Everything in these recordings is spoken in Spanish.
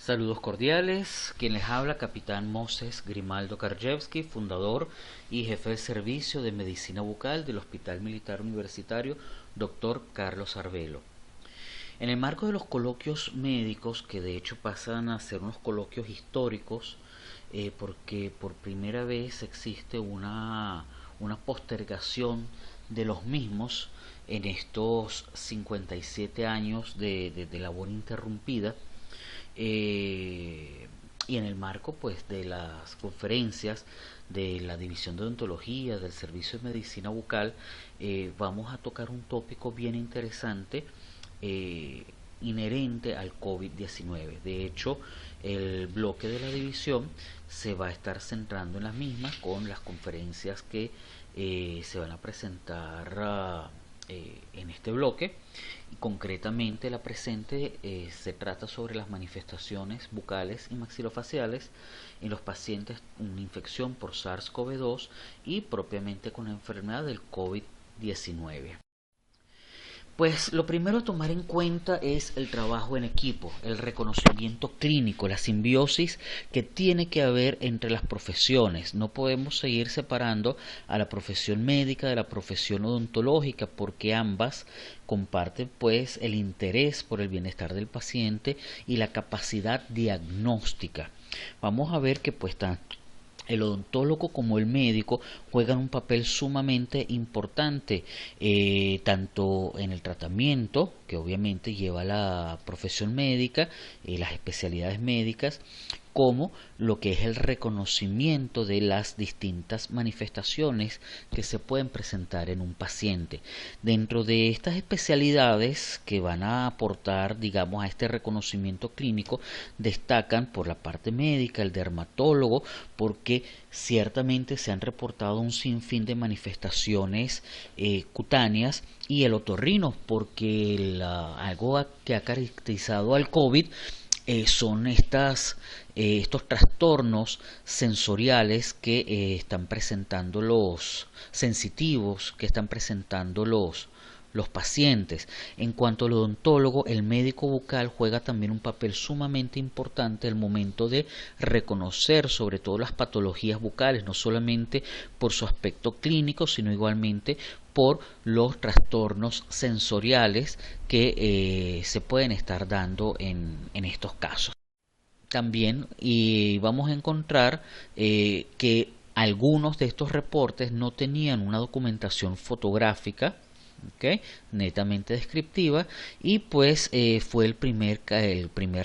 Saludos cordiales, quien les habla, Capitán Moses Grimaldo Karjewski, fundador y jefe de servicio de medicina bucal del Hospital Militar Universitario Dr. Carlos Arvelo. En el marco de los coloquios médicos, que de hecho pasan a ser unos coloquios históricos, porque por primera vez existe una postergación de los mismos en estos 57 años de labor interrumpida, y en el marco pues de las conferencias de la División de Odontología del Servicio de Medicina Bucal, vamos a tocar un tópico bien interesante, inherente al COVID-19. De hecho, el bloque de la división se va a estar centrando en las mismas con las conferencias que se van a presentar en este bloque. Y concretamente la presente se trata sobre las manifestaciones bucales y maxilofaciales en los pacientes con una infección por SARS-CoV-2 y propiamente con la enfermedad del COVID-19. Pues lo primero a tomar en cuenta es el trabajo en equipo, el reconocimiento clínico, la simbiosis que tiene que haber entre las profesiones. No podemos seguir separando a la profesión médica de la profesión odontológica, porque ambas comparten pues el interés por el bienestar del paciente y la capacidad diagnóstica. Vamos a ver que pues el odontólogo como el médico juegan un papel sumamente importante, tanto en el tratamiento, que obviamente lleva la profesión médica, las especialidades médicas, como lo que es el reconocimiento de las distintas manifestaciones que se pueden presentar en un paciente. Dentro de estas especialidades que van a aportar, digamos, a este reconocimiento clínico, destacan por la parte médica el dermatólogo, porque ciertamente se han reportado un sinfín de manifestaciones cutáneas, y el otorrino, porque algo que ha caracterizado al COVID son estos trastornos sensoriales que están presentando los sensitivos, que están presentando los pacientes. En cuanto al odontólogo, el médico bucal juega también un papel sumamente importante al momento de reconocer sobre todo las patologías bucales, no solamente por su aspecto clínico, sino igualmente por los trastornos sensoriales que se pueden estar dando en estos casos. También vamos a encontrar que algunos de estos reportes no tenían una documentación fotográfica, netamente descriptiva, y pues fue el primer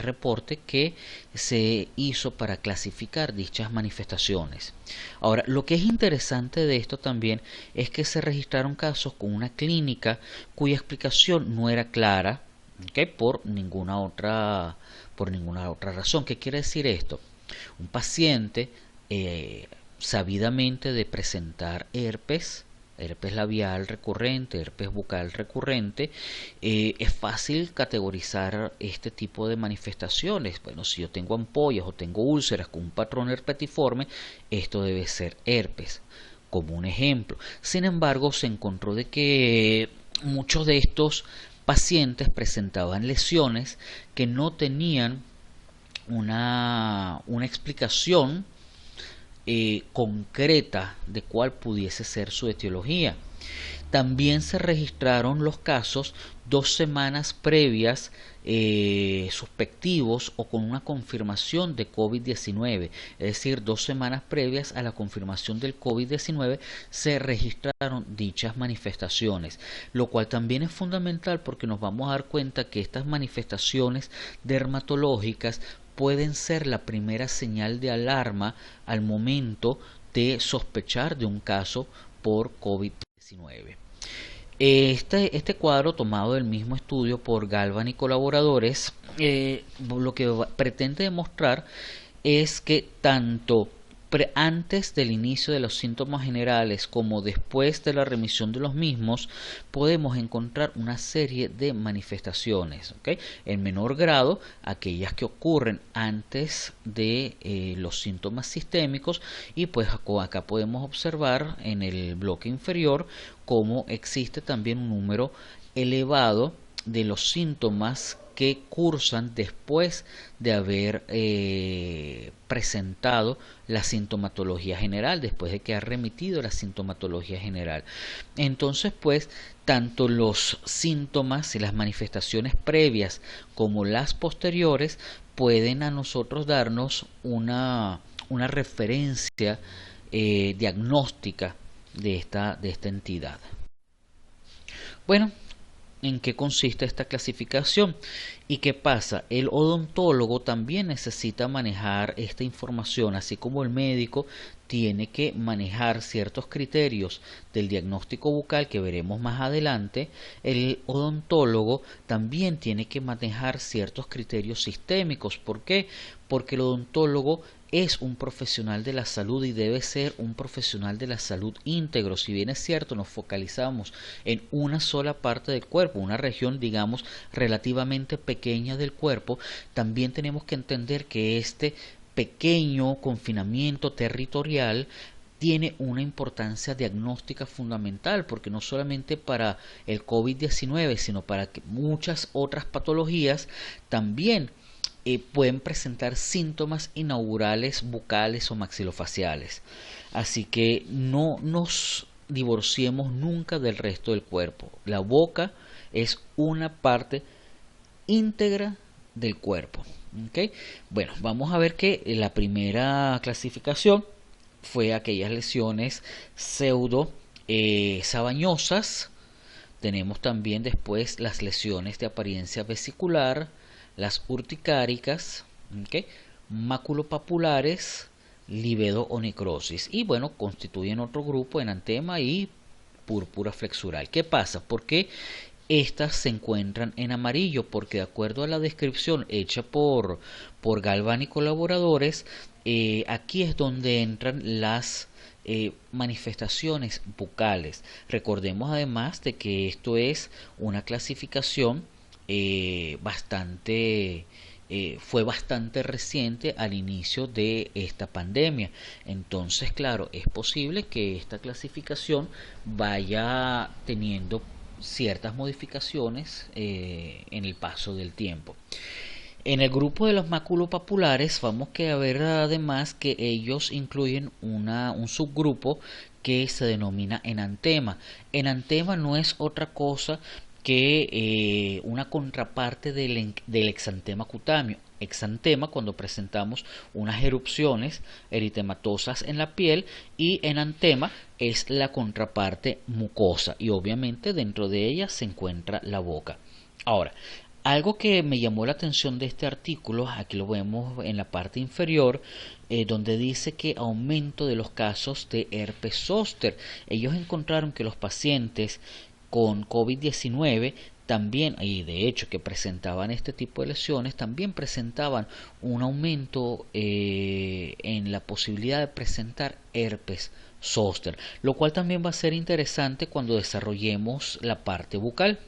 reporte que se hizo para clasificar dichas manifestaciones. Ahora, lo que es interesante de esto también es que se registraron casos con una clínica cuya explicación no era clara, por ninguna otra razón. ¿Qué quiere decir esto? Un paciente sabidamente de presentar herpes labial recurrente, herpes bucal recurrente, es fácil categorizar este tipo de manifestaciones. Bueno, si yo tengo ampollas o tengo úlceras con un patrón herpetiforme, esto debe ser herpes, como un ejemplo. Sin embargo, se encontró de que muchos de estos pacientes presentaban lesiones que no tenían una explicación concreta de cuál pudiese ser su etiología. También se registraron los casos 2 semanas previas suspectivos o con una confirmación de COVID-19, es decir, 2 semanas previas a la confirmación del COVID-19 se registraron dichas manifestaciones, lo cual también es fundamental porque nos vamos a dar cuenta que estas manifestaciones dermatológicas pueden ser la primera señal de alarma al momento de sospechar de un caso por COVID-19. Este cuadro, tomado del mismo estudio por Galvan y colaboradores, lo que pretende demostrar es que tanto antes del inicio de los síntomas generales como después de la remisión de los mismos podemos encontrar una serie de manifestaciones, en menor grado aquellas que ocurren antes de los síntomas sistémicos, y pues acá podemos observar en el bloque inferior cómo existe también un número elevado de los síntomas que cursan después de haber presentado la sintomatología general, después de que ha remitido la sintomatología general. Entonces, pues, tanto los síntomas y las manifestaciones previas como las posteriores pueden a nosotros darnos una referencia diagnóstica de esta entidad. Bueno, ¿en qué consiste esta clasificación? ¿Y qué pasa? El odontólogo también necesita manejar esta información, así como el médico tiene que manejar ciertos criterios del diagnóstico bucal que veremos más adelante. El odontólogo también tiene que manejar ciertos criterios sistémicos. ¿Por qué? Porque el odontólogo es un profesional de la salud y debe ser un profesional de la salud íntegro. Si bien es cierto, nos focalizamos en una sola parte del cuerpo, una región, digamos, relativamente pequeña del cuerpo, también tenemos que entender que este pequeño confinamiento territorial tiene una importancia diagnóstica fundamental, porque no solamente para el COVID-19, sino para que muchas otras patologías también pueden presentar síntomas inaugurales bucales o maxilofaciales. Así que no nos divorciemos nunca del resto del cuerpo. La boca es una parte íntegra del cuerpo. ¿Okay? Bueno, vamos a ver que la primera clasificación fue aquellas lesiones pseudo sabañosas. Tenemos también después las lesiones de apariencia vesicular, las urticáricas, ¿okay? Maculopapulares, libedo o necrosis. Y bueno, constituyen otro grupo, enantema y púrpura flexural. ¿Qué pasa? ¿Por qué estas se encuentran en amarillo? Porque de acuerdo a la descripción hecha por Galván y colaboradores, aquí es donde entran las manifestaciones bucales. Recordemos además de que esto es una clasificación fue bastante reciente al inicio de esta pandemia. Entonces, claro, es posible que esta clasificación vaya teniendo ciertas modificaciones en el paso del tiempo. En el grupo de los maculopapulares vamos a ver además que ellos incluyen un subgrupo que se denomina enantema. Enantema no es otra cosa que una contraparte del exantema cutáneo. Exantema cuando presentamos unas erupciones eritematosas en la piel, y enantema es la contraparte mucosa, y obviamente dentro de ella se encuentra la boca. Ahora, algo que me llamó la atención de este artículo, aquí lo vemos en la parte inferior, donde dice que aumento de los casos de herpes zóster. Ellos encontraron que los pacientes con COVID-19 también, y de hecho que presentaban este tipo de lesiones, también presentaban un aumento en la posibilidad de presentar herpes zóster, lo cual también va a ser interesante cuando desarrollemos la parte bucal.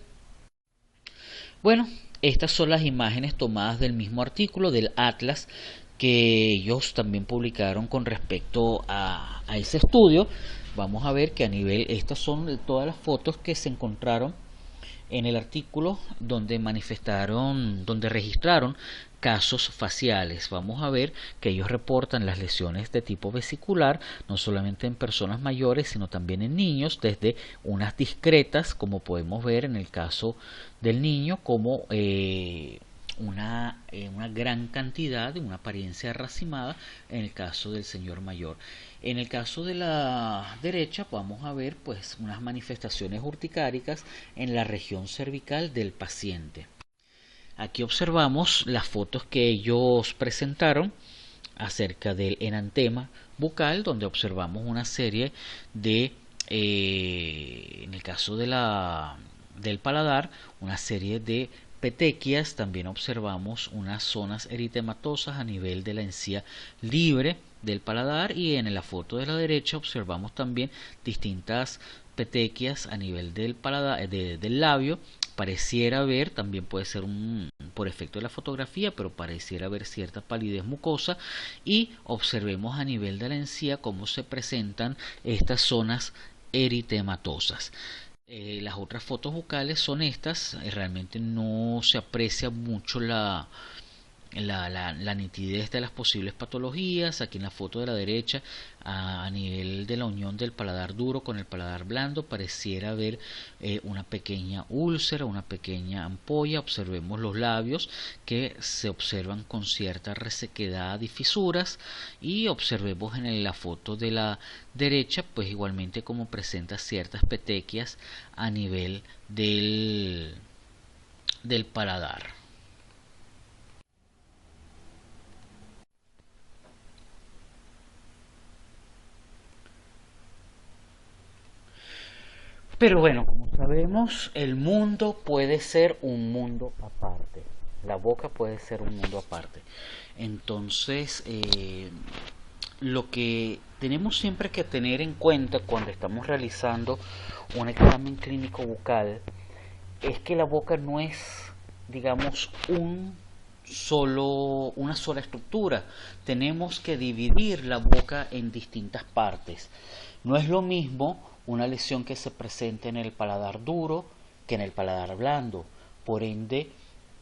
Bueno, estas son las imágenes tomadas del mismo artículo del Atlas que ellos también publicaron con respecto a ese estudio. Vamos a ver que a nivel, estas son todas las fotos que se encontraron en el artículo donde donde registraron casos faciales. Vamos a ver que ellos reportan las lesiones de tipo vesicular, no solamente en personas mayores, sino también en niños, desde unas discretas, como podemos ver en el caso del niño, como una gran cantidad de una apariencia racimada en el caso del señor mayor. En el caso de la derecha vamos a ver pues unas manifestaciones urticáricas en la región cervical del paciente. Aquí observamos las fotos que ellos presentaron acerca del enantema bucal, donde observamos una serie de, en el caso de del paladar, una serie de petequias. También observamos unas zonas eritematosas a nivel de la encía libre del paladar, y en la foto de la derecha observamos también distintas petequias a nivel del paladar, del labio. Pareciera haber, también puede ser por efecto de la fotografía, pero pareciera haber cierta palidez mucosa, y observemos a nivel de la encía cómo se presentan estas zonas eritematosas. Las otras fotos bucales son estas, realmente no se aprecia mucho la nitidez de las posibles patologías. Aquí en la foto de la derecha, a nivel de la unión del paladar duro con el paladar blando, pareciera haber una pequeña úlcera, una pequeña ampolla. Observemos los labios, que se observan con cierta resequedad y fisuras, y observemos en la foto de la derecha pues igualmente como presenta ciertas petequias a nivel del paladar. Pero bueno, como sabemos, el mundo puede ser un mundo aparte. La boca puede ser un mundo aparte. Entonces, lo que tenemos siempre que tener en cuenta cuando estamos realizando un examen clínico bucal es que la boca no es, digamos, una sola estructura. Tenemos que dividir la boca en distintas partes. No es lo mismo una lesión que se presente en el paladar duro que en el paladar blando. Por ende,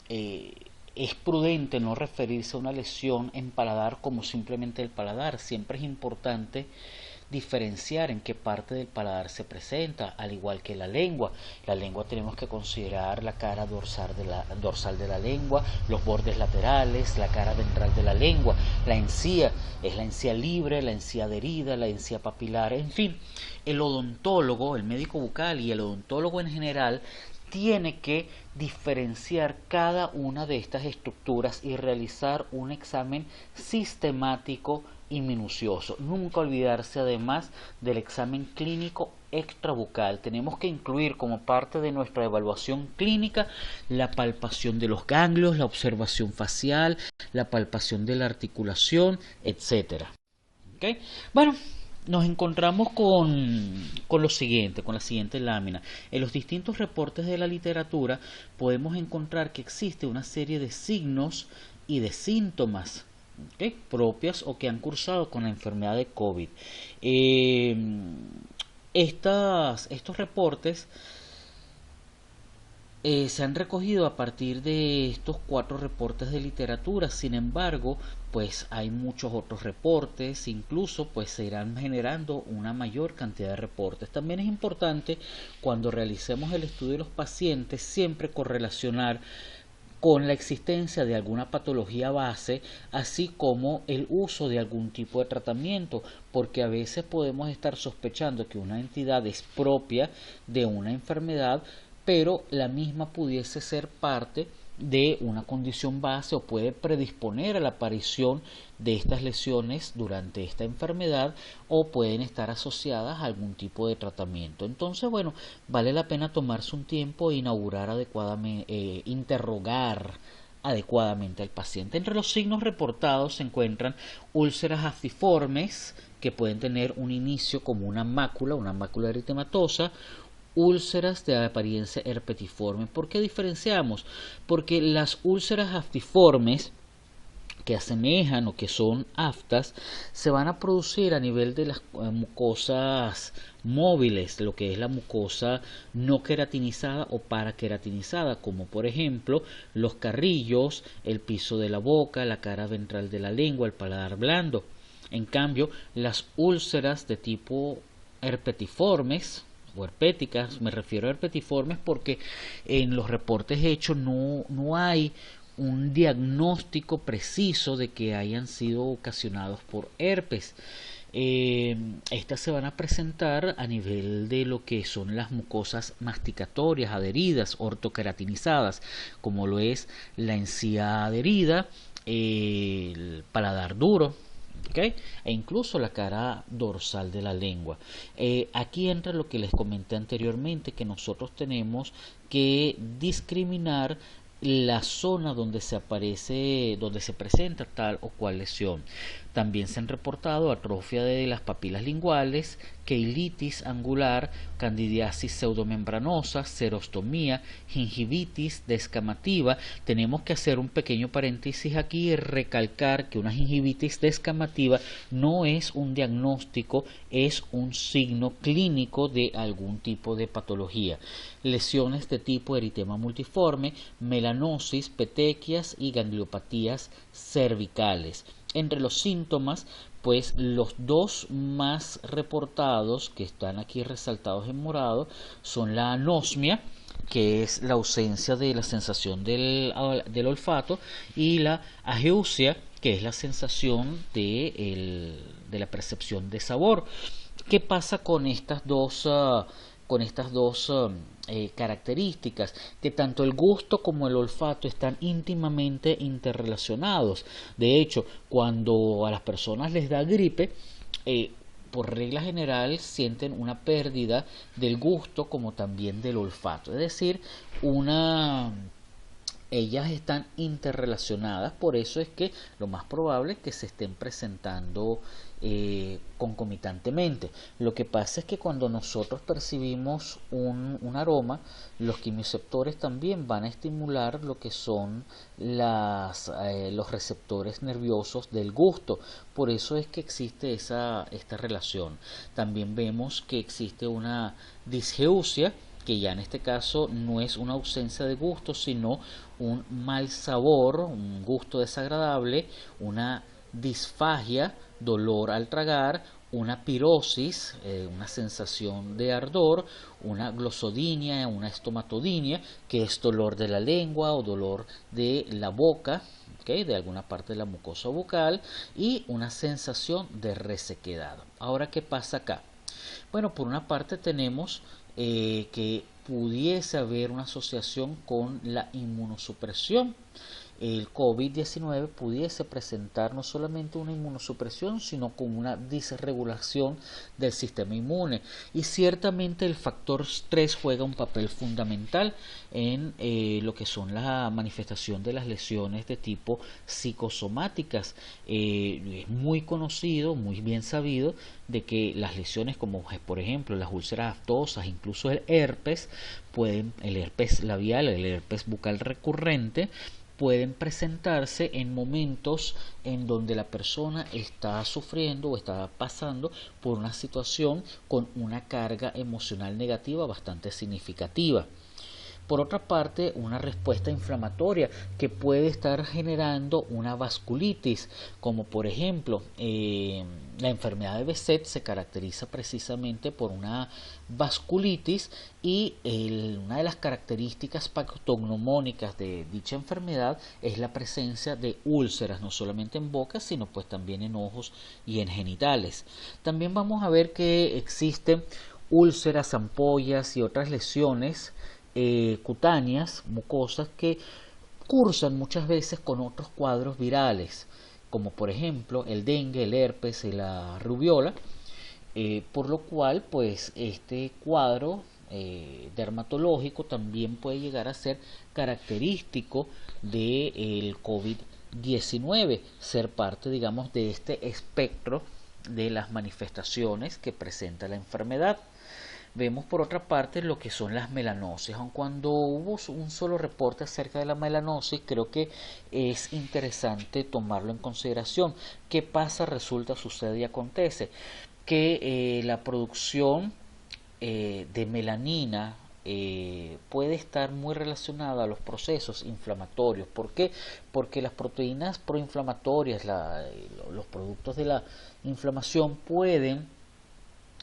eh, es prudente no referirse a una lesión en paladar como simplemente el paladar. Siempre es importante diferenciar en qué parte del paladar se presenta, al igual que la lengua. La lengua tenemos que considerar la cara dorsal de la lengua, los bordes laterales, la cara ventral de la lengua, la encía, es la encía libre, la encía adherida, la encía papilar, en fin. El odontólogo, el médico bucal y el odontólogo en general tiene que diferenciar cada una de estas estructuras y realizar un examen sistemático y minucioso. Nunca olvidarse además del examen clínico extrabucal. Tenemos que incluir como parte de nuestra evaluación clínica la palpación de los ganglios, la observación facial, la palpación de la articulación, etcétera. ¿Okay? Bueno, nos encontramos con lo siguiente, con la siguiente lámina. En los distintos reportes de la literatura podemos encontrar que existe una serie de signos y de síntomas, ¿okay?, propias o que han cursado con la enfermedad de COVID. Eh, estos reportes se han recogido a partir de estos 4 reportes de literatura. Sin embargo, pues hay muchos otros reportes, incluso pues se irán generando una mayor cantidad de reportes. También es importante, cuando realicemos el estudio de los pacientes, siempre correlacionar con la existencia de alguna patología base, así como el uso de algún tipo de tratamiento, porque a veces podemos estar sospechando que una entidad es propia de una enfermedad, pero la misma pudiese ser parte de una condición base o puede predisponer a la aparición de estas lesiones durante esta enfermedad, o pueden estar asociadas a algún tipo de tratamiento. Entonces, bueno, vale la pena tomarse un tiempo e inaugurar adecuadamente, interrogar adecuadamente al paciente. Entre los signos reportados se encuentran úlceras aftiformes, que pueden tener un inicio como una mácula eritematosa, úlceras de apariencia herpetiforme. ¿Por qué diferenciamos? Porque las úlceras aftiformes, que asemejan o que son aftas, se van a producir a nivel de las mucosas móviles, lo que es la mucosa no queratinizada o paraqueratinizada, como por ejemplo los carrillos, el piso de la boca, la cara ventral de la lengua, el paladar blando. En cambio, las úlceras de tipo herpetiformes o herpéticas, me refiero a herpetiformes porque en los reportes hechos no hay un diagnóstico preciso de que hayan sido ocasionados por herpes. Estas se van a presentar a nivel de lo que son las mucosas masticatorias adheridas, ortoqueratinizadas, como lo es la encía adherida, el paladar duro, ¿okay?, e incluso la cara dorsal de la lengua. Aquí entra lo que les comenté anteriormente, que nosotros tenemos que discriminar la zona donde se presenta tal o cual lesión. También se han reportado atrofia de las papilas linguales, queilitis angular, candidiasis pseudomembranosa, xerostomía, gingivitis descamativa. Tenemos que hacer un pequeño paréntesis aquí y recalcar que una gingivitis descamativa no es un diagnóstico, es un signo clínico de algún tipo de patología. Lesiones de tipo eritema multiforme, melanosis, petequias y gangliopatías cervicales. Entre los síntomas, pues los dos más reportados, que están aquí resaltados en morado, son la anosmia, que es la ausencia de la sensación del olfato, y la ageusia, que es la sensación de la percepción de sabor. ¿Qué pasa con estas dos características? Que tanto el gusto como el olfato están íntimamente interrelacionados. De hecho, cuando a las personas les da gripe, por regla general sienten una pérdida del gusto como también del olfato. Es decir, ellas están interrelacionadas, por eso es que lo más probable es que se estén presentando concomitantemente. Lo que pasa es que cuando nosotros percibimos un aroma, los quimioreceptores también van a estimular lo que son los receptores nerviosos del gusto. Por eso es que existe esta relación. También vemos que existe una disgeusia, que ya en este caso no es una ausencia de gusto, sino un mal sabor, un gusto desagradable, una disfagia, dolor al tragar, una pirosis, una sensación de ardor, una glosodinia, una estomatodinia, que es dolor de la lengua o dolor de la boca, de alguna parte de la mucosa bucal, y una sensación de resequedad. Ahora, ¿qué pasa acá? Bueno, por una parte tenemos que pudiese haber una asociación con la inmunosupresión. El COVID-19 pudiese presentar no solamente una inmunosupresión, sino con una disregulación del sistema inmune. Y ciertamente el factor estrés juega un papel fundamental en lo que son la manifestación de las lesiones de tipo psicosomáticas. Es muy conocido, muy bien sabido, de que las lesiones como por ejemplo las úlceras aftosas, incluso el herpes labial, el herpes bucal recurrente, pueden presentarse en momentos en donde la persona está sufriendo o está pasando por una situación con una carga emocional negativa bastante significativa. Por otra parte, una respuesta inflamatoria que puede estar generando una vasculitis, como por ejemplo la enfermedad de Behçet se caracteriza precisamente por una vasculitis, y una de las características patognomónicas de dicha enfermedad es la presencia de úlceras, no solamente en boca, sino pues también en ojos y en genitales. También vamos a ver que existen úlceras, ampollas y otras lesiones cutáneas, mucosas, que cursan muchas veces con otros cuadros virales, como por ejemplo el dengue, el herpes y la rubiola, por lo cual pues este cuadro dermatológico también puede llegar a ser característico del COVID-19, ser parte, digamos, de este espectro de las manifestaciones que presenta la enfermedad. Vemos por otra parte lo que son las melanosis. Aun cuando hubo un solo reporte acerca de la melanosis, creo que es interesante tomarlo en consideración. ¿Qué pasa, resulta, sucede y acontece? Que la producción de melanina puede estar muy relacionada a los procesos inflamatorios. ¿Por qué? Porque las proteínas proinflamatorias, los productos de la inflamación, pueden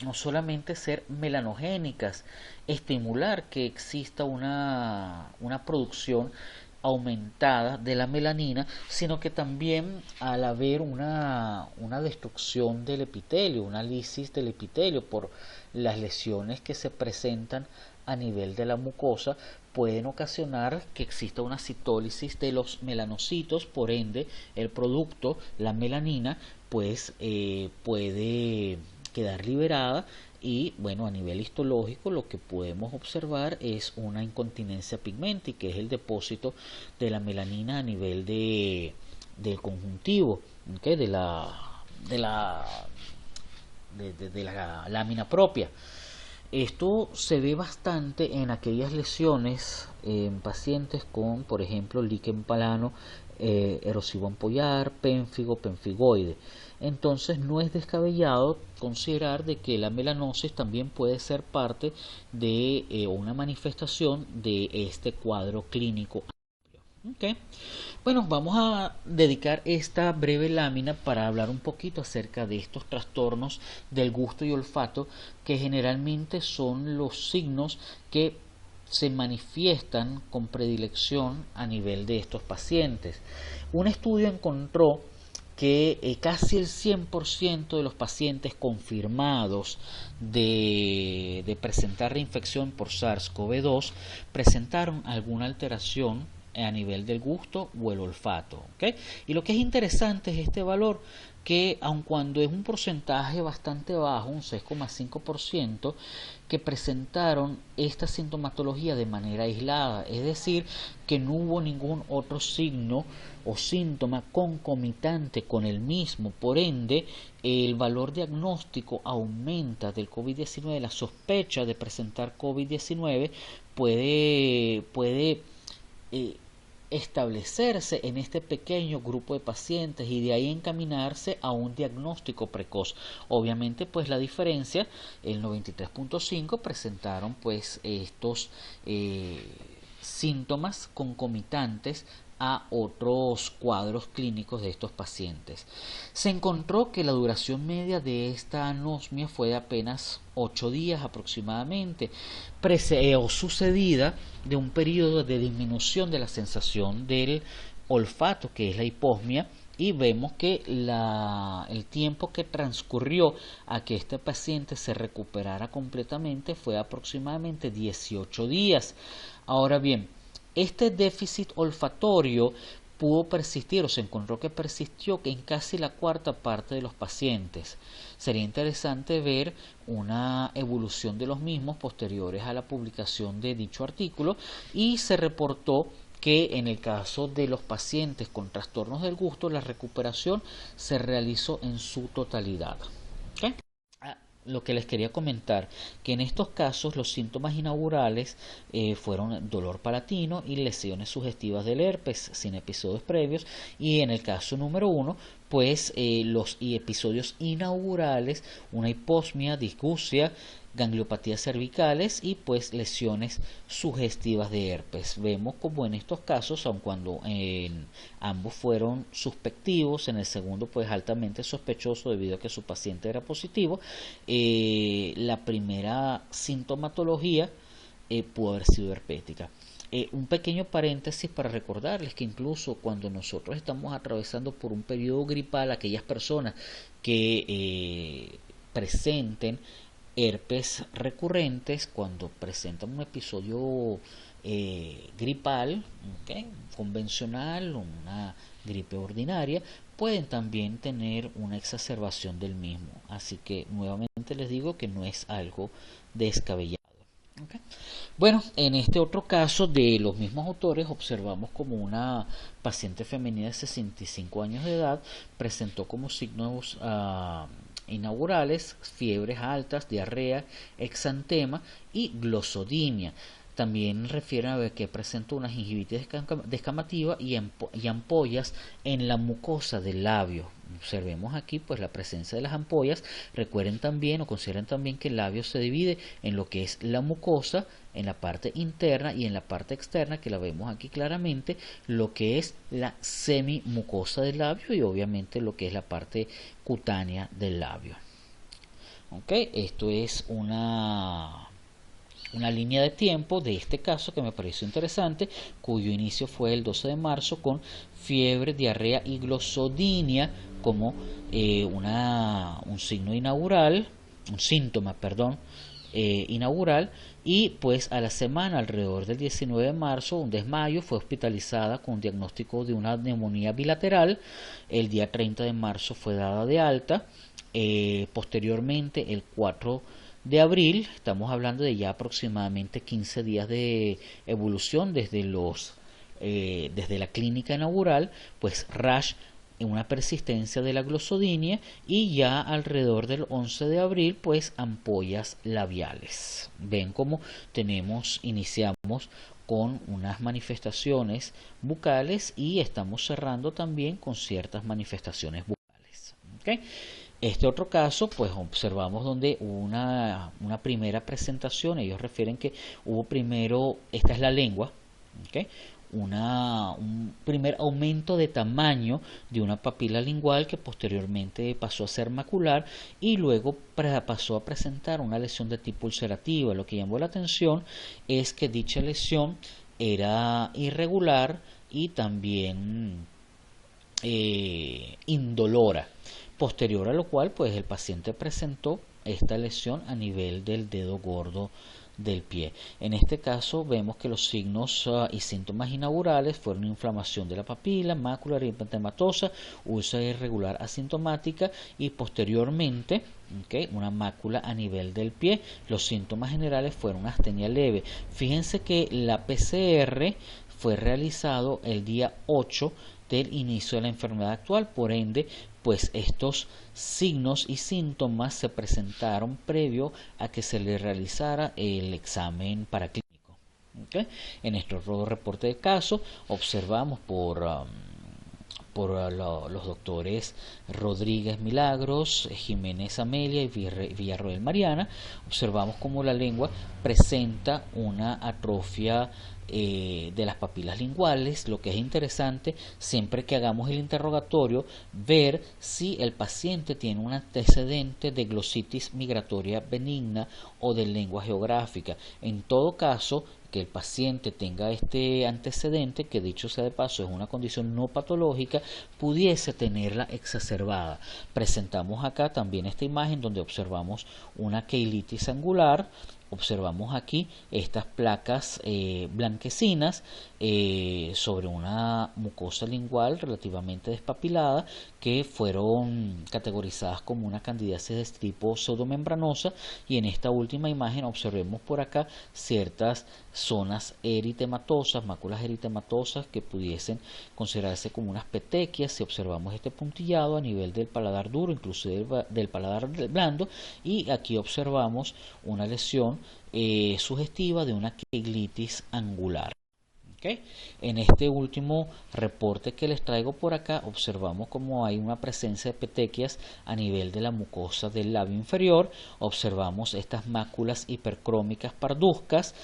no solamente ser melanogénicas, estimular que exista una producción aumentada de la melanina, sino que también al haber una destrucción del epitelio, una lisis del epitelio por las lesiones que se presentan a nivel de la mucosa, pueden ocasionar que exista una citólisis de los melanocitos. Por ende el producto, la melanina, pues puede quedar liberada, y bueno, a nivel histológico lo que podemos observar es una incontinencia pigmentosa, que es el depósito de la melanina a nivel del conjuntivo, ¿okay? de la de la lámina propia. Esto se ve bastante en aquellas lesiones en pacientes con, por ejemplo, líquen palano, erosivo ampollar, pénfigo, penfigoide. Entonces no es descabellado considerar de que la melanosis también puede ser parte de una manifestación de este cuadro clínico. Okay. Bueno, vamos a dedicar esta breve lámina para hablar un poquito acerca de estos trastornos del gusto y olfato, que generalmente son los signos que se manifiestan con predilección a nivel de estos pacientes. Un estudio encontró que casi el 100% de los pacientes confirmados de presentar reinfección por SARS-CoV-2 presentaron alguna alteración a nivel del gusto o el olfato, ¿okay? Y lo que es interesante es este valor, que aun cuando es un porcentaje bastante bajo, un 6,5%, que presentaron esta sintomatología de manera aislada, es decir, que no hubo ningún otro signo o síntoma concomitante con el mismo. Por ende, el valor diagnóstico aumenta del COVID-19, la sospecha de presentar COVID-19 puede establecerse en este pequeño grupo de pacientes y de ahí encaminarse a un diagnóstico precoz. Obviamente, pues la diferencia, el 93.5 presentaron pues estos síntomas concomitantes a otros cuadros clínicos de estos pacientes. Se encontró que la duración media de esta anosmia fue de apenas 8 días aproximadamente, o sucedida de un periodo de disminución de la sensación del olfato, que es la hiposmia, y vemos que el tiempo que transcurrió a que este paciente se recuperara completamente fue aproximadamente 18 días. Ahora bien, este déficit olfatorio pudo persistir, o se encontró que persistió en casi la cuarta parte de los pacientes. Sería interesante ver una evolución de los mismos posteriores a la publicación de dicho artículo, y se reportó que en el caso de los pacientes con trastornos del gusto, la recuperación se realizó en su totalidad. ¿Okay? Lo que les quería comentar, que en estos casos los síntomas inaugurales fueron dolor palatino y lesiones sugestivas del herpes sin episodios previos, y en el caso número 1 pues los episodios inaugurales, una hiposmia, disgustia, gangliopatías cervicales y pues lesiones sugestivas de herpes. Vemos como en estos casos, aun cuando en ambos fueron suspectivos, en el segundo pues altamente sospechoso debido a que su paciente era positivo, la primera sintomatología pudo haber sido herpética. Un pequeño paréntesis para recordarles que incluso cuando nosotros estamos atravesando por un periodo gripal, aquellas personas que presenten herpes recurrentes, cuando presentan un episodio gripal, ¿okay?, convencional, una gripe ordinaria, pueden también tener una exacerbación del mismo. Así que nuevamente les digo que no es algo descabellado. Okay. Bueno, en este otro caso de los mismos autores observamos como una paciente femenina de 65 años de edad presentó como signos inaugurales fiebres altas, diarrea, exantema y glosodinia. También refieren a que presentó una gingivitis descamativa y ampollas en la mucosa del labio. Observemos aquí pues la presencia de las ampollas. Recuerden también o consideren también que el labio se divide en lo que es la mucosa, en la parte interna, y en la parte externa, que la vemos aquí claramente, lo que es la semimucosa del labio y obviamente lo que es la parte cutánea del labio. Okay, esto es una línea de tiempo de este caso que me pareció interesante, cuyo inicio fue el 12 de marzo con fiebre, diarrea y glosodinia como un signo inaugural, un síntoma, perdón, inaugural, y pues a la semana, alrededor del 19 de marzo, un desmayo, fue hospitalizada con un diagnóstico de una neumonía bilateral. El día 30 de marzo fue dada de alta. Posteriormente, el 4 de abril, estamos hablando de ya aproximadamente 15 días de evolución desde la clínica inaugural, pues rash una persistencia de la glosodinia y ya alrededor del 11 de abril pues ampollas labiales. Ven cómo iniciamos con unas manifestaciones bucales y estamos cerrando también con ciertas manifestaciones bucales. ¿Okay? Este otro caso, pues observamos donde una primera presentación, ellos refieren que hubo primero, esta es la lengua, ¿okay? Un primer aumento de tamaño de una papila lingual que posteriormente pasó a ser macular y luego pasó a presentar una lesión de tipo ulcerativa. Lo que llamó la atención es que dicha lesión era irregular y también indolora, posterior a lo cual pues el paciente presentó esta lesión a nivel del dedo gordo del pie. En este caso vemos que los signos y síntomas inaugurales fueron inflamación de la papila, mácula eritematosa, úlcera irregular asintomática y posteriormente una mácula a nivel del pie. Los síntomas generales fueron astenia leve. Fíjense que la PCR fue realizado el día 8 del inicio de la enfermedad actual, por ende pues estos signos y síntomas se presentaron previo a que se le realizara el examen paraclínico. ¿Okay? En nuestro reporte de caso observamos por los doctores Rodríguez Milagros, Jiménez Amelia y Villarroel Mariana, observamos cómo la lengua presenta una atrofia de las papilas linguales. Lo que es interesante, siempre que hagamos el interrogatorio, ver si el paciente tiene un antecedente de glositis migratoria benigna o de lengua geográfica. En todo caso, que el paciente tenga este antecedente, que dicho sea de paso es una condición no patológica, pudiese tenerla exacerbada. Presentamos acá también esta imagen donde observamos una queilitis angular. Observamos aquí estas placas blanquecinas sobre una mucosa lingual relativamente despapilada que fueron categorizadas como una candidiasis de tipo pseudomembranosa, y en esta última imagen observemos por acá ciertas zonas eritematosas, máculas eritematosas que pudiesen considerarse como unas petequias si observamos este puntillado a nivel del paladar duro, incluso del paladar blando, y aquí observamos una lesión sugestiva de una queilitis angular. ¿Okay? En este último reporte que les traigo por acá observamos como hay una presencia de petequias a nivel de la mucosa del labio inferior. Observamos estas máculas hipercrómicas parduzcas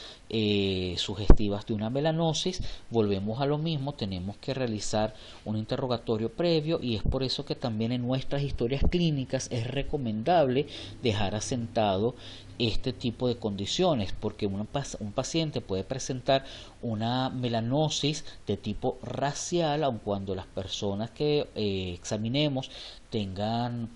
sugestivas de una melanosis. Volvemos a lo mismo, tenemos que realizar un interrogatorio previo y es por eso que también en nuestras historias clínicas es recomendable dejar asentado este tipo de condiciones, porque un paciente puede presentar una melanosis de tipo racial, aun cuando las personas que examinemos tengan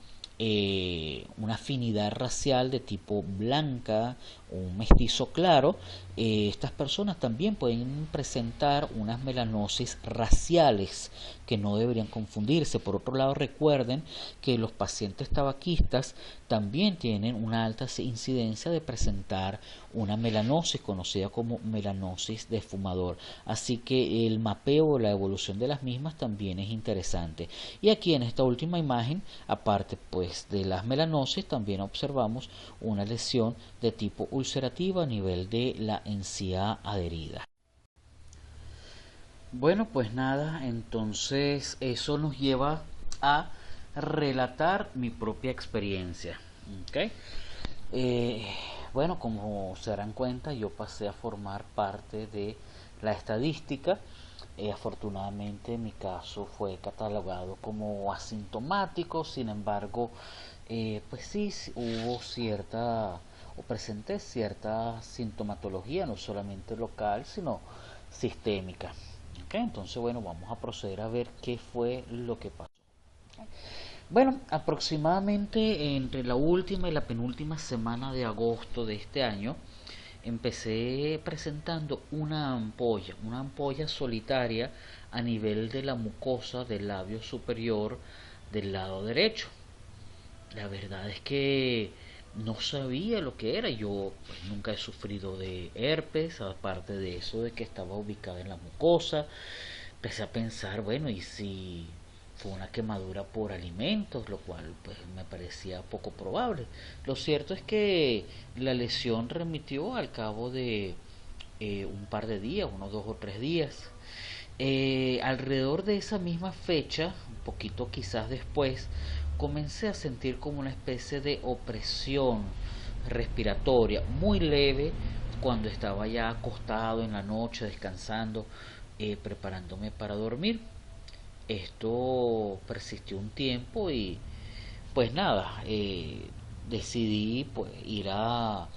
una afinidad racial de tipo blanca o un mestizo claro. Estas personas también pueden presentar unas melanosis raciales que no deberían confundirse. Por otro lado, recuerden que los pacientes tabaquistas también tienen una alta incidencia de presentar una melanosis conocida como melanosis de fumador, así que el mapeo o la evolución de las mismas también es interesante. Y aquí en esta última imagen, aparte pues de las melanosis, también observamos una lesión de tipo ulcerativa a nivel de la encía adherida. Bueno, pues nada, entonces eso nos lleva a relatar mi propia experiencia. ¿Okay? Bueno, como se darán cuenta, yo pasé a formar parte de la estadística. Afortunadamente mi caso fue catalogado como asintomático, sin embargo, pues sí hubo cierta o presenté cierta sintomatología, no solamente local, sino sistémica. ¿Okay? Entonces, bueno, vamos a proceder a ver qué fue lo que pasó. Bueno, aproximadamente entre la última y la penúltima semana de agosto de este año, empecé presentando una ampolla solitaria a nivel de la mucosa del labio superior del lado derecho. La verdad es que no sabía lo que era. Yo pues, nunca he sufrido de herpes, aparte de eso de que estaba ubicada en la mucosa. Empecé a pensar, bueno, ¿y si fue una quemadura por alimentos, lo cual pues me parecía poco probable. Lo cierto es que la lesión remitió al cabo de un par de días, unos 2 o 3 días. Alrededor de esa misma fecha, un poquito quizás después, comencé a sentir como una especie de opresión respiratoria muy leve cuando estaba ya acostado en la noche descansando, preparándome para dormir. Esto persistió un tiempo y pues nada, decidí pues ir a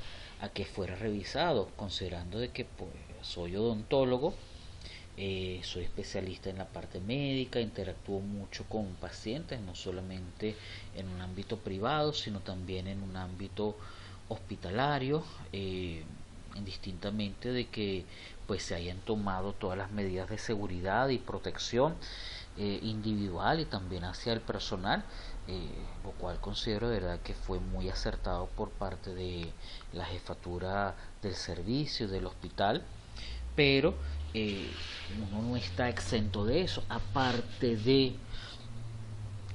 que fuera revisado, considerando de que pues soy odontólogo, soy especialista en la parte médica, interactúo mucho con pacientes, no solamente en un ámbito privado, sino también en un ámbito hospitalario, indistintamente de que pues se hayan tomado todas las medidas de seguridad y protección individual y también hacia el personal, lo cual considero de verdad que fue muy acertado por parte de la jefatura del servicio del hospital, pero eh, uno no está exento de eso, aparte de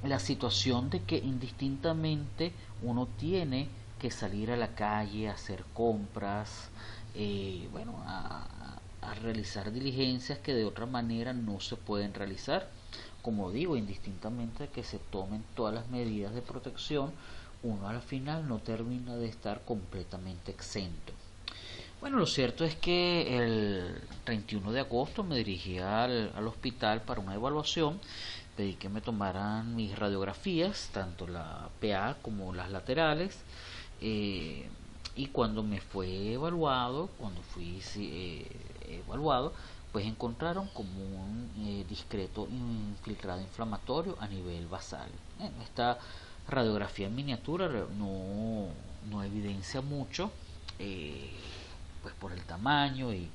la situación de que indistintamente uno tiene que salir a la calle a hacer compras, bueno, a realizar diligencias que de otra manera no se pueden realizar. Como digo, indistintamente de que se tomen todas las medidas de protección, uno al final no termina de estar completamente exento. Bueno, lo cierto es que el 31 de agosto me dirigí al hospital para una evaluación. Pedí que me tomaran mis radiografías, tanto la PA como las laterales. eh, y cuando me fue evaluado, cuando fui evaluado, pues encontraron como un discreto infiltrado inflamatorio a nivel basal. Esta radiografía en miniatura no evidencia mucho. eh, pues por el tamaño y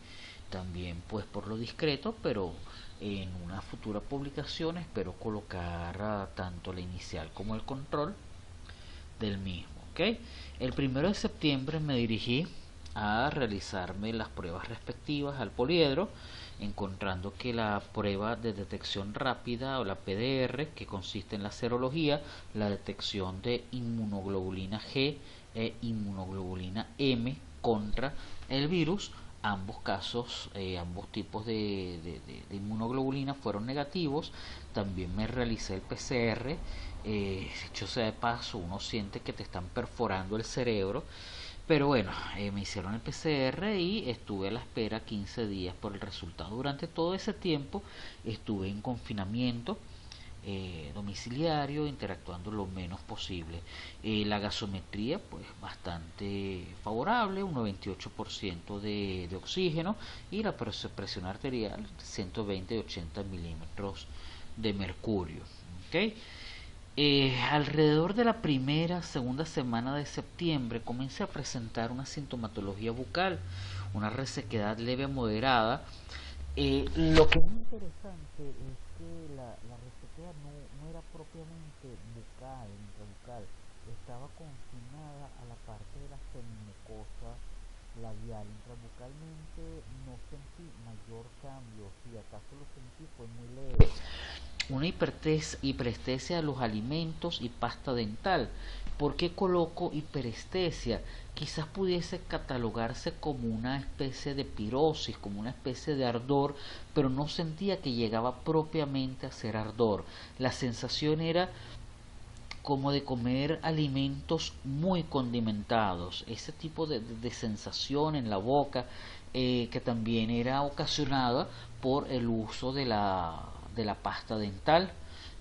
también pues por lo discreto, pero en una futura publicación espero colocar tanto la inicial como el control del mismo. ¿Ok? El 1 de septiembre me dirigí a realizarme las pruebas respectivas al poliedro, encontrando que la prueba de detección rápida o la PDR, que consiste en la serología, la detección de inmunoglobulina G e inmunoglobulina M contra el virus, ambos casos, ambos tipos de inmunoglobulina fueron negativos. También me realicé el PCR. Dicho sea de paso, uno siente que te están perforando el cerebro, pero bueno, me hicieron el PCR y estuve a la espera 15 días por el resultado. Durante todo ese tiempo estuve en confinamiento domiciliario, interactuando lo menos posible. La gasometría, pues bastante favorable, un 98% de oxígeno, y la presión arterial 120-80 milímetros de mercurio. ¿Okay? Alrededor de la segunda semana de septiembre comencé a presentar una sintomatología bucal, una resequedad leve a moderada. Lo que es interesante es que la resequedad no era propiamente bucal, intrabucal, estaba confinada a la parte de la semimucosa labial. Intrabucalmente no sentí mayor cambio, si acaso lo sentí fue muy leve. Una hiperestesia a los alimentos y pasta dental. ¿Por qué coloco hiperestesia? Quizás pudiese catalogarse como una especie de pirosis, como una especie de ardor, pero no sentía que llegaba propiamente a ser ardor. La sensación era como de comer alimentos muy condimentados, ese tipo de sensación en la boca, que también era ocasionada por el uso de la pasta dental.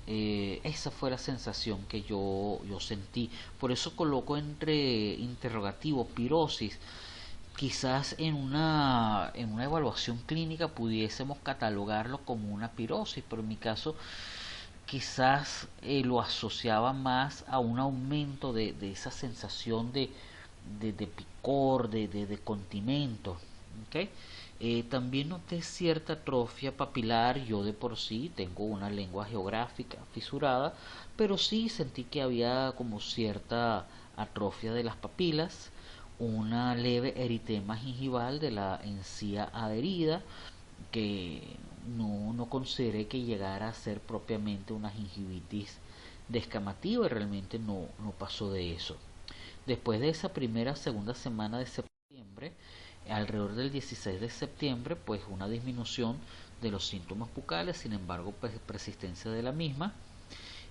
Esa fue la sensación que yo sentí. Por eso coloco entre interrogativo pirosis. Quizás en una evaluación clínica pudiésemos catalogarlo como una pirosis, pero en mi caso quizás lo asociaba más a un aumento de esa sensación de picor, de condimento. ¿Okay? También noté cierta atrofia papilar. Yo de por sí tengo una lengua geográfica fisurada, pero sí sentí que había como cierta atrofia de las papilas, una leve eritema gingival de la encía adherida, que no consideré que llegara a ser propiamente una gingivitis descamativa y realmente no pasó de eso. Después de esa segunda semana de septiembre, alrededor del 16 de septiembre, pues una disminución de los síntomas bucales, sin embargo, pues persistencia de la misma.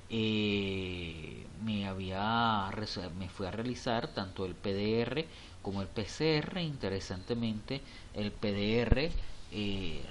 Me fui a realizar tanto el PDR como el PCR. Interesantemente, el PDR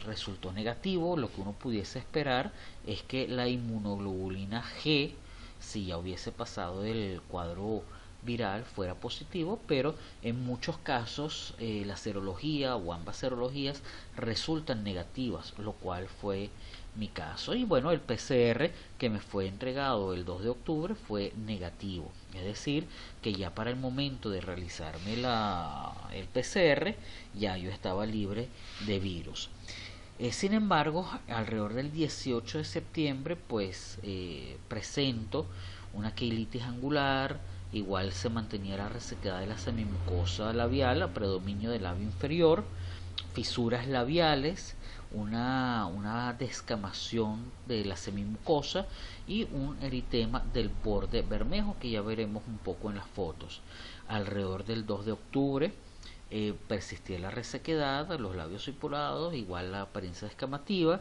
resultó negativo. Lo que uno pudiese esperar es que la inmunoglobulina G, si ya hubiese pasado el cuadro viral, fuera positivo, pero en muchos casos la serología o ambas serologías resultan negativas, lo cual fue mi caso. Y bueno, el PCR que me fue entregado el 2 de octubre fue negativo, es decir, que ya para el momento de realizarme el PCR ya yo estaba libre de virus. Sin embargo, alrededor del 18 de septiembre, pues presento una quilitis angular. Igual se mantenía la resequedad de la semimucosa labial, a predominio del labio inferior, fisuras labiales, una descamación de la semimucosa y un eritema del borde bermejo, que ya veremos un poco en las fotos. Alrededor del 2 de octubre persistía la resequedad, los labios supurados, igual la apariencia descamativa,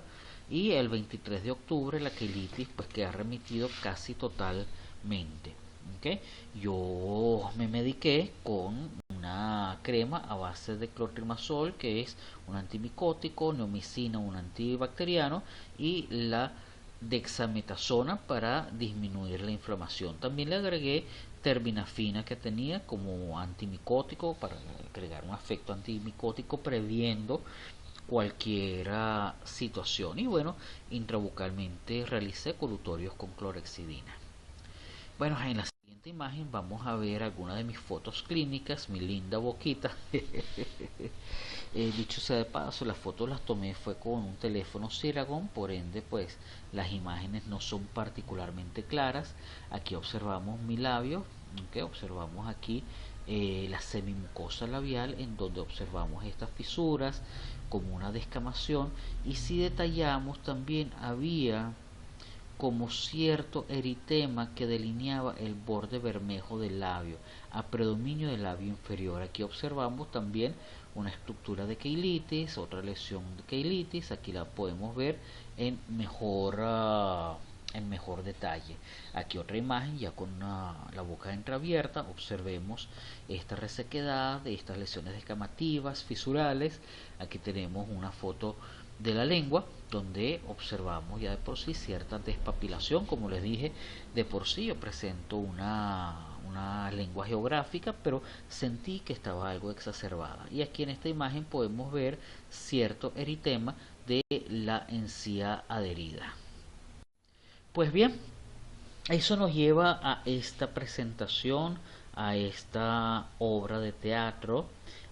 y el 23 de octubre la quilitis pues queda remitido casi totalmente. ¿Okay? Yo me mediqué con una crema a base de clotrimazol, que es un antimicótico, neomicina, un antibacteriano, y la dexametasona para disminuir la inflamación. También le agregué terbinafina, que tenía como antimicótico, para agregar un efecto antimicótico previendo cualquier situación. Y bueno, intrabucalmente realicé colutorios con clorexidina. Bueno, en la siguiente imagen vamos a ver algunas de mis fotos clínicas, mi linda boquita. Dicho sea de paso, las fotos las tomé fue con un teléfono Ceragon, por ende pues las imágenes no son particularmente claras. Aquí observamos mi labio, ¿okay? Observamos aquí la semimucosa labial, en donde observamos estas fisuras como una descamación, y si detallamos también había como cierto eritema que delineaba el borde bermejo del labio, a predominio del labio inferior. Aquí observamos también una estructura de quilitis, otra lesión de quilitis. Aquí la podemos ver en mejor detalle. Aquí otra imagen ya con la boca entreabierta. Observemos esta resequedad, estas lesiones descamativas, fisurales. Aquí tenemos una foto de la lengua, donde observamos ya de por sí cierta despapilación. Como les dije, de por sí yo presento una lengua geográfica, pero sentí que estaba algo exacerbada. Y aquí en esta imagen podemos ver cierto eritema de la encía adherida. Pues bien, eso nos lleva a esta presentación, a esta obra de teatro,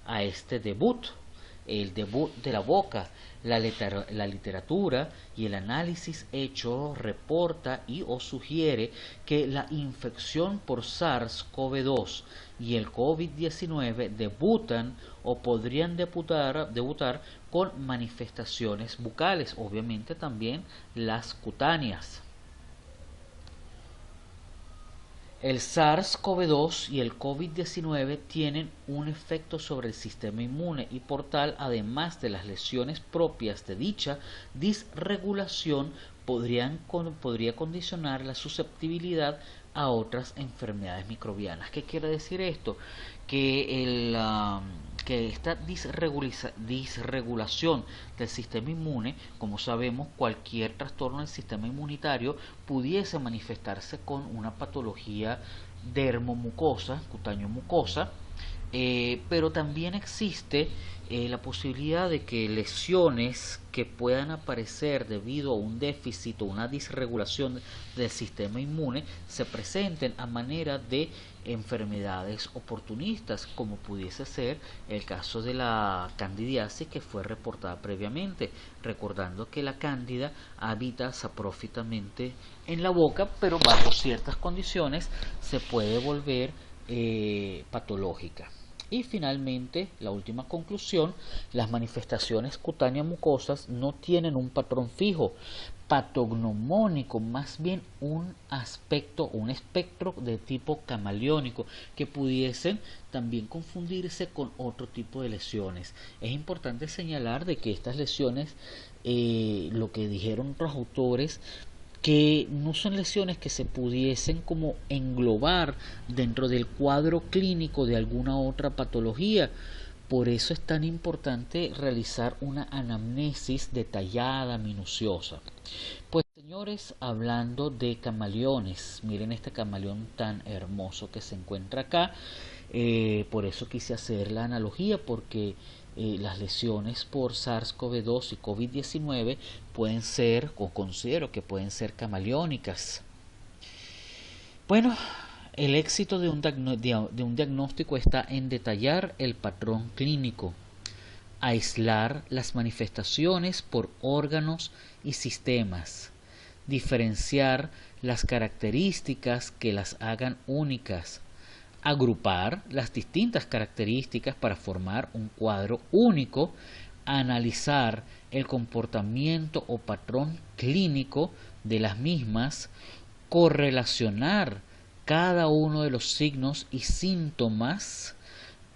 a este debut, el debut de la boca. La literatura y el análisis hecho reporta y o sugiere que la infección por SARS-CoV-2 y el COVID-19 debutan o podrían debutar con manifestaciones bucales, obviamente también las cutáneas. El SARS-CoV-2 y el COVID-19 tienen un efecto sobre el sistema inmune y por tal, además de las lesiones propias de dicha disregulación, podría condicionar la susceptibilidad a otras enfermedades microbianas. ¿Qué quiere decir esto? Que esta disregulación del sistema inmune, como sabemos, cualquier trastorno del sistema inmunitario pudiese manifestarse con una patología dermomucosa, cutáneo-mucosa, pero también existe la posibilidad de que lesiones que puedan aparecer debido a un déficit o una disregulación del sistema inmune se presenten a manera de enfermedades oportunistas, como pudiese ser el caso de la candidiasis, que fue reportada previamente, recordando que la cándida habita saprófitamente en la boca, pero bajo ciertas condiciones se puede volver patológica. Y finalmente, la última conclusión, las manifestaciones cutáneas mucosas no tienen un patrón fijo, patognomónico, más bien un aspecto, un espectro de tipo camaleónico que pudiesen también confundirse con otro tipo de lesiones. Es importante señalar de que estas lesiones, lo que dijeron otros autores, que no son lesiones que se pudiesen como englobar dentro del cuadro clínico de alguna otra patología. Por eso es tan importante realizar una anamnesis detallada, minuciosa. Pues señores, hablando de camaleones, miren este camaleón tan hermoso que se encuentra acá. Por eso quise hacer la analogía, porque las lesiones por SARS-CoV-2 y COVID-19 pueden ser, o considero que pueden ser camaleónicas. Bueno, el éxito de un diagnóstico está en detallar el patrón clínico, aislar las manifestaciones por órganos y sistemas, diferenciar las características que las hagan únicas, agrupar las distintas características para formar un cuadro único, analizar el comportamiento o patrón clínico de las mismas, correlacionar cada uno de los signos y síntomas,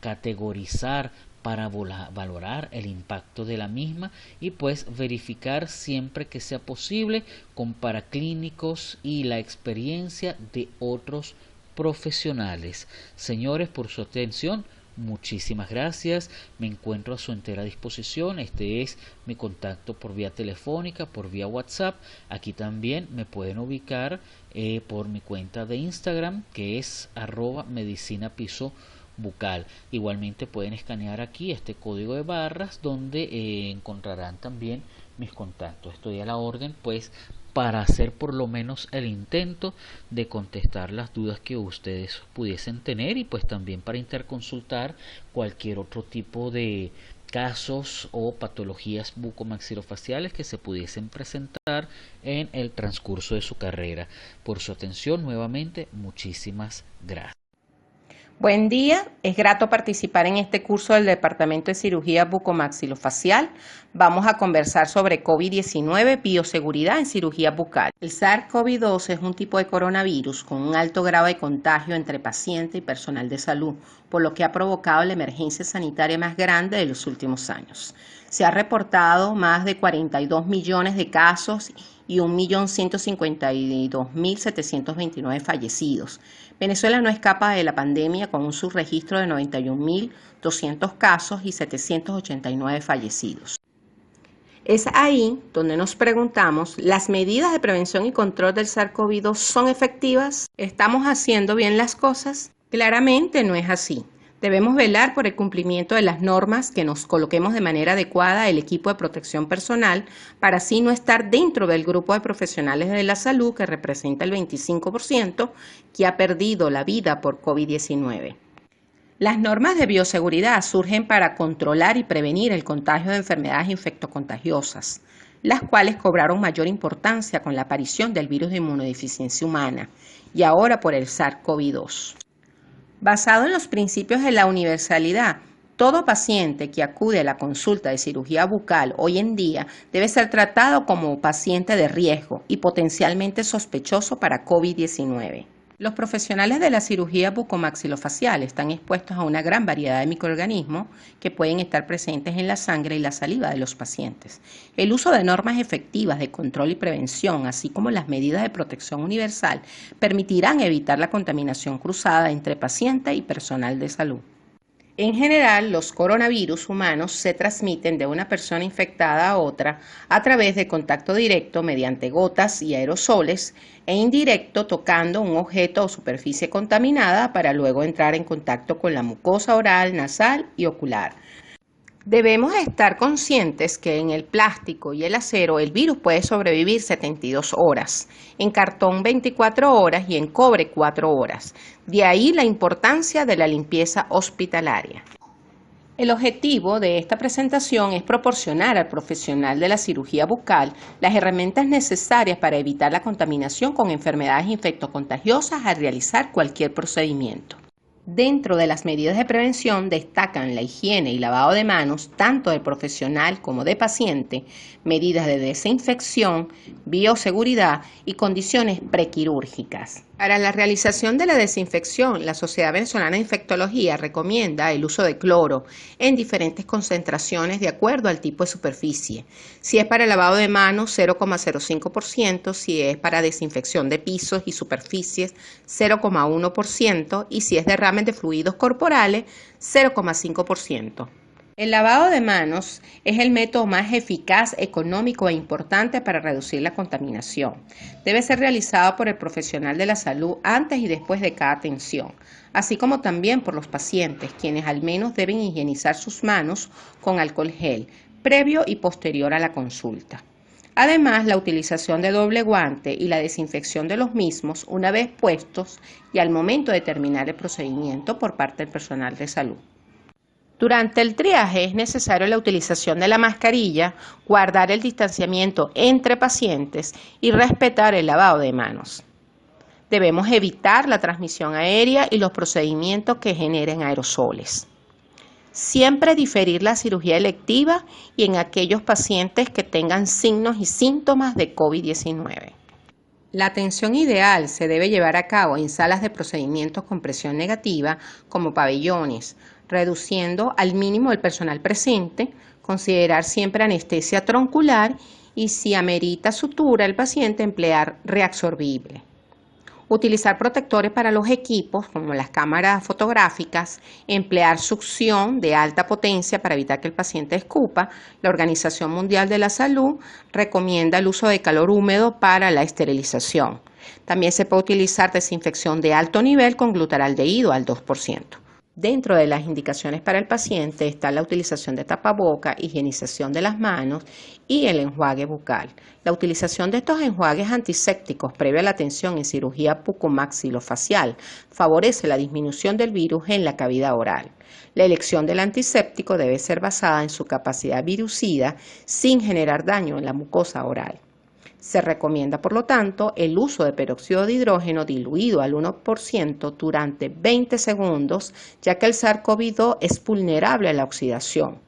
categorizar para valorar el impacto de la misma y pues verificar siempre que sea posible con paraclínicos y la experiencia de otros profesionales. Señores, por su atención, muchísimas gracias. Me encuentro a su entera disposición. Este es mi contacto por vía telefónica, por vía WhatsApp. Aquí también me pueden ubicar por mi cuenta de Instagram, que es @medicinapisobucal. Igualmente pueden escanear aquí este código de barras donde encontrarán también mis contactos. Estoy a la orden pues para hacer por lo menos el intento de contestar las dudas que ustedes pudiesen tener y pues también para interconsultar cualquier otro tipo de casos o patologías bucomaxilofaciales que se pudiesen presentar en el transcurso de su carrera. Por su atención nuevamente, muchísimas gracias. Buen día, es grato participar en este curso del Departamento de Cirugía Bucomaxilofacial. Vamos a conversar sobre COVID-19, bioseguridad en cirugía bucal. El SARS-CoV-2 es un tipo de coronavirus con un alto grado de contagio entre paciente y personal de salud, por lo que ha provocado la emergencia sanitaria más grande de los últimos años. Se ha reportado más de 42 millones de casos y 1.152.729 fallecidos. Venezuela no escapa de la pandemia con un subregistro de 91.200 casos y 789 fallecidos. Es ahí donde nos preguntamos, ¿las medidas de prevención y control del SARS-CoV-2 son efectivas? ¿Estamos haciendo bien las cosas? Claramente no es así. Debemos velar por el cumplimiento de las normas, que nos coloquemos de manera adecuada el equipo de protección personal para así no estar dentro del grupo de profesionales de la salud que representa el 25% que ha perdido la vida por COVID-19. Las normas de bioseguridad surgen para controlar y prevenir el contagio de enfermedades infectocontagiosas, las cuales cobraron mayor importancia con la aparición del virus de inmunodeficiencia humana y ahora por el SARS-CoV-2. Basado en los principios de la universalidad, todo paciente que acude a la consulta de cirugía bucal hoy en día debe ser tratado como paciente de riesgo y potencialmente sospechoso para COVID-19. Los profesionales de la cirugía bucomaxilofacial están expuestos a una gran variedad de microorganismos que pueden estar presentes en la sangre y la saliva de los pacientes. El uso de normas efectivas de control y prevención, así como las medidas de protección universal, permitirán evitar la contaminación cruzada entre paciente y personal de salud. En general, los coronavirus humanos se transmiten de una persona infectada a otra a través de contacto directo mediante gotas y aerosoles e indirecto tocando un objeto o superficie contaminada para luego entrar en contacto con la mucosa oral, nasal y ocular. Debemos estar conscientes que en el plástico y el acero el virus puede sobrevivir 72 horas, en cartón 24 horas y en cobre 4 horas. De ahí la importancia de la limpieza hospitalaria. El objetivo de esta presentación es proporcionar al profesional de la cirugía bucal las herramientas necesarias para evitar la contaminación con enfermedades infectocontagiosas al realizar cualquier procedimiento. Dentro de las medidas de prevención destacan la higiene y lavado de manos, tanto del profesional como de paciente, medidas de desinfección, bioseguridad y condiciones prequirúrgicas. Para la realización de la desinfección, la Sociedad Venezolana de Infectología recomienda el uso de cloro en diferentes concentraciones de acuerdo al tipo de superficie. Si es para el lavado de manos, 0,05%, si es para desinfección de pisos y superficies, 0,1%, y si es derrames de fluidos corporales, 0,5%. El lavado de manos es el método más eficaz, económico e importante para reducir la contaminación. Debe ser realizado por el profesional de la salud antes y después de cada atención, así como también por los pacientes, quienes al menos deben higienizar sus manos con alcohol gel, previo y posterior a la consulta. Además, la utilización de doble guante y la desinfección de los mismos una vez puestos y al momento de terminar el procedimiento por parte del personal de salud. Durante el triaje es necesario la utilización de la mascarilla, guardar el distanciamiento entre pacientes y respetar el lavado de manos. Debemos evitar la transmisión aérea y los procedimientos que generen aerosoles. Siempre diferir la cirugía electiva y en aquellos pacientes que tengan signos y síntomas de COVID-19. La atención ideal se debe llevar a cabo en salas de procedimientos con presión negativa como pabellones, reduciendo al mínimo el personal presente, considerar siempre anestesia troncular y si amerita sutura el paciente emplear reabsorbible. Utilizar protectores para los equipos como las cámaras fotográficas, emplear succión de alta potencia para evitar que el paciente escupa. La Organización Mundial de la Salud recomienda el uso de calor húmedo para la esterilización. También se puede utilizar desinfección de alto nivel con glutaraldehído al 2%. Dentro de las indicaciones para el paciente está la utilización de tapaboca, higienización de las manos y el enjuague bucal. La utilización de estos enjuagues antisépticos previa a la atención en cirugía bucomaxilofacial favorece la disminución del virus en la cavidad oral. La elección del antiséptico debe ser basada en su capacidad virucida sin generar daño en la mucosa oral. Se recomienda, por lo tanto, el uso de peróxido de hidrógeno diluido al 1% durante 20 segundos, ya que el SARS-CoV-2 es vulnerable a la oxidación.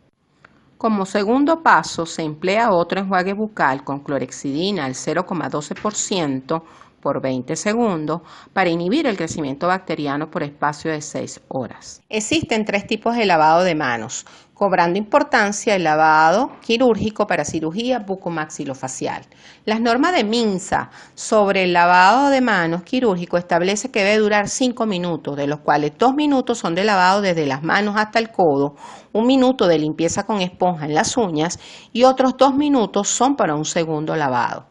Como segundo paso, se emplea otro enjuague bucal con clorhexidina al 0,12% por 20 segundos para inhibir el crecimiento bacteriano por espacio de 6 horas. Existen 3 tipos de lavado de manos, cobrando importancia el lavado quirúrgico para cirugía bucomaxilofacial. Las normas de MINSA sobre el lavado de manos quirúrgico establece que debe durar 5 minutos, de los cuales 2 minutos son de lavado desde las manos hasta el codo, 1 minuto de limpieza con esponja en las uñas y otros 2 minutos son para un segundo lavado.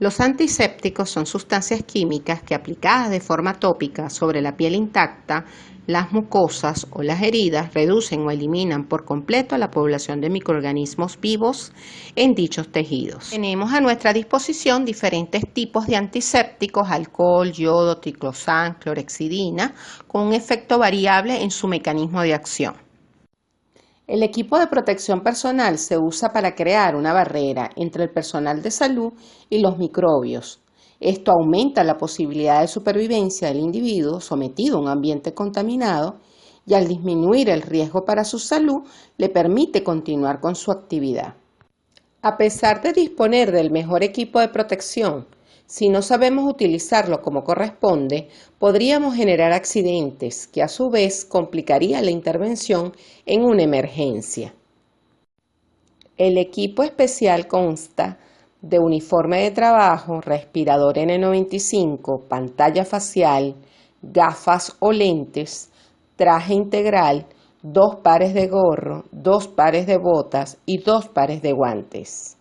Los antisépticos son sustancias químicas que aplicadas de forma tópica sobre la piel intacta, las mucosas o las heridas reducen o eliminan por completo la población de microorganismos vivos en dichos tejidos. Tenemos a nuestra disposición diferentes tipos de antisépticos, alcohol, yodo, triclosan, clorhexidina, con un efecto variable en su mecanismo de acción. El equipo de protección personal se usa para crear una barrera entre el personal de salud y los microbios. Esto aumenta la posibilidad de supervivencia del individuo sometido a un ambiente contaminado y al disminuir el riesgo para su salud le permite continuar con su actividad. A pesar de disponer del mejor equipo de protección, si no sabemos utilizarlo como corresponde, podríamos generar accidentes que a su vez complicarían la intervención en una emergencia. El equipo especial consta de uniforme de trabajo, respirador N95, pantalla facial, gafas o lentes, traje integral, 2 pares de gorro, 2 pares de botas y 2 pares de guantes.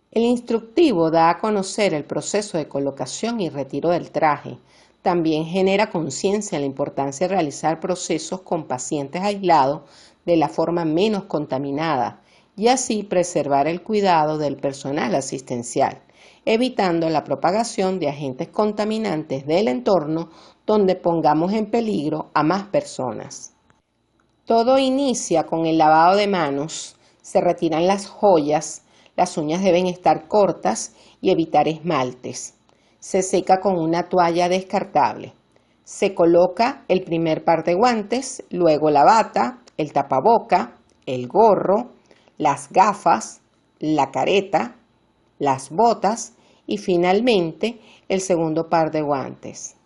El instructivo da a conocer el proceso de colocación y retiro del traje. También genera conciencia de la importancia de realizar procesos con pacientes aislados de la forma menos contaminada y así preservar el cuidado del personal asistencial, evitando la propagación de agentes contaminantes del entorno donde pongamos en peligro a más personas. Todo inicia con el lavado de manos, se retiran las joyas, las uñas deben estar cortas y evitar esmaltes. Se seca con una toalla descartable. Se coloca el primer par de guantes, luego la bata, el tapaboca, el gorro, las gafas, la careta, las botas y finalmente el segundo par de guantes.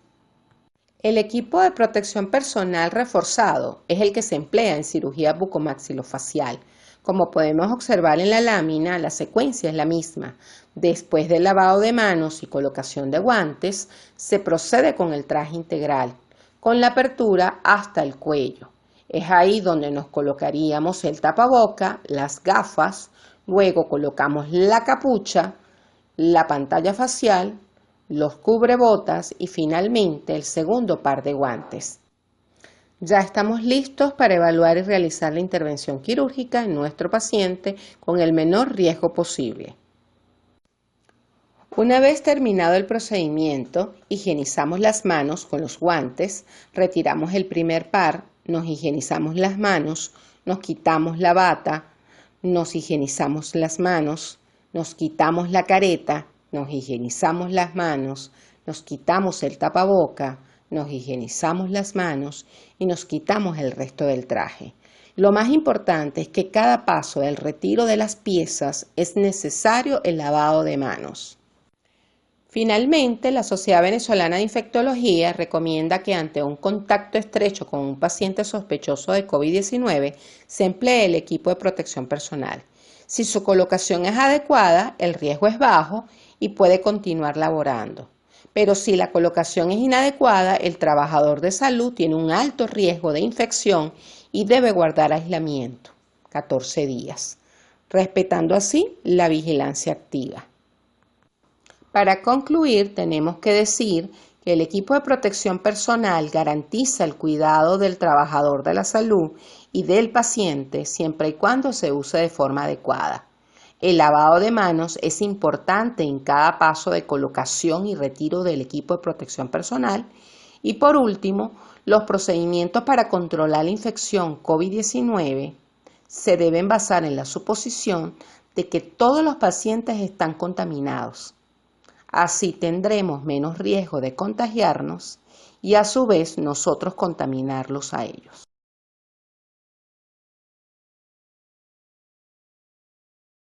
El equipo de protección personal reforzado es el que se emplea en cirugía bucomaxilofacial. Como podemos observar en la lámina, la secuencia es la misma. Después del lavado de manos y colocación de guantes, se procede con el traje integral, con la apertura hasta el cuello. Es ahí donde nos colocaríamos el tapaboca, las gafas, luego colocamos la capucha, la pantalla facial, los cubrebotas y finalmente el segundo par de guantes. Ya estamos listos para evaluar y realizar la intervención quirúrgica en nuestro paciente con el menor riesgo posible. Una vez terminado el procedimiento, higienizamos las manos con los guantes, retiramos el primer par, nos higienizamos las manos, nos quitamos la bata, nos higienizamos las manos, nos quitamos la careta, nos higienizamos las manos, nos quitamos el tapaboca, nos higienizamos las manos y nos quitamos el resto del traje. Lo más importante es que cada paso del retiro de las piezas es necesario el lavado de manos. Finalmente, la Sociedad Venezolana de Infectología recomienda que ante un contacto estrecho con un paciente sospechoso de COVID-19 se emplee el equipo de protección personal. Si su colocación es adecuada, el riesgo es bajo y puede continuar laborando. Pero si la colocación es inadecuada, el trabajador de salud tiene un alto riesgo de infección y debe guardar aislamiento, 14 días, respetando así la vigilancia activa. Para concluir, tenemos que decir que el equipo de protección personal garantiza el cuidado del trabajador de la salud y del paciente siempre y cuando se use de forma adecuada. El lavado de manos es importante en cada paso de colocación y retiro del equipo de protección personal. Y por último, los procedimientos para controlar la infección COVID-19 se deben basar en la suposición de que todos los pacientes están contaminados. Así tendremos menos riesgo de contagiarnos y a su vez nosotros contaminarlos a ellos.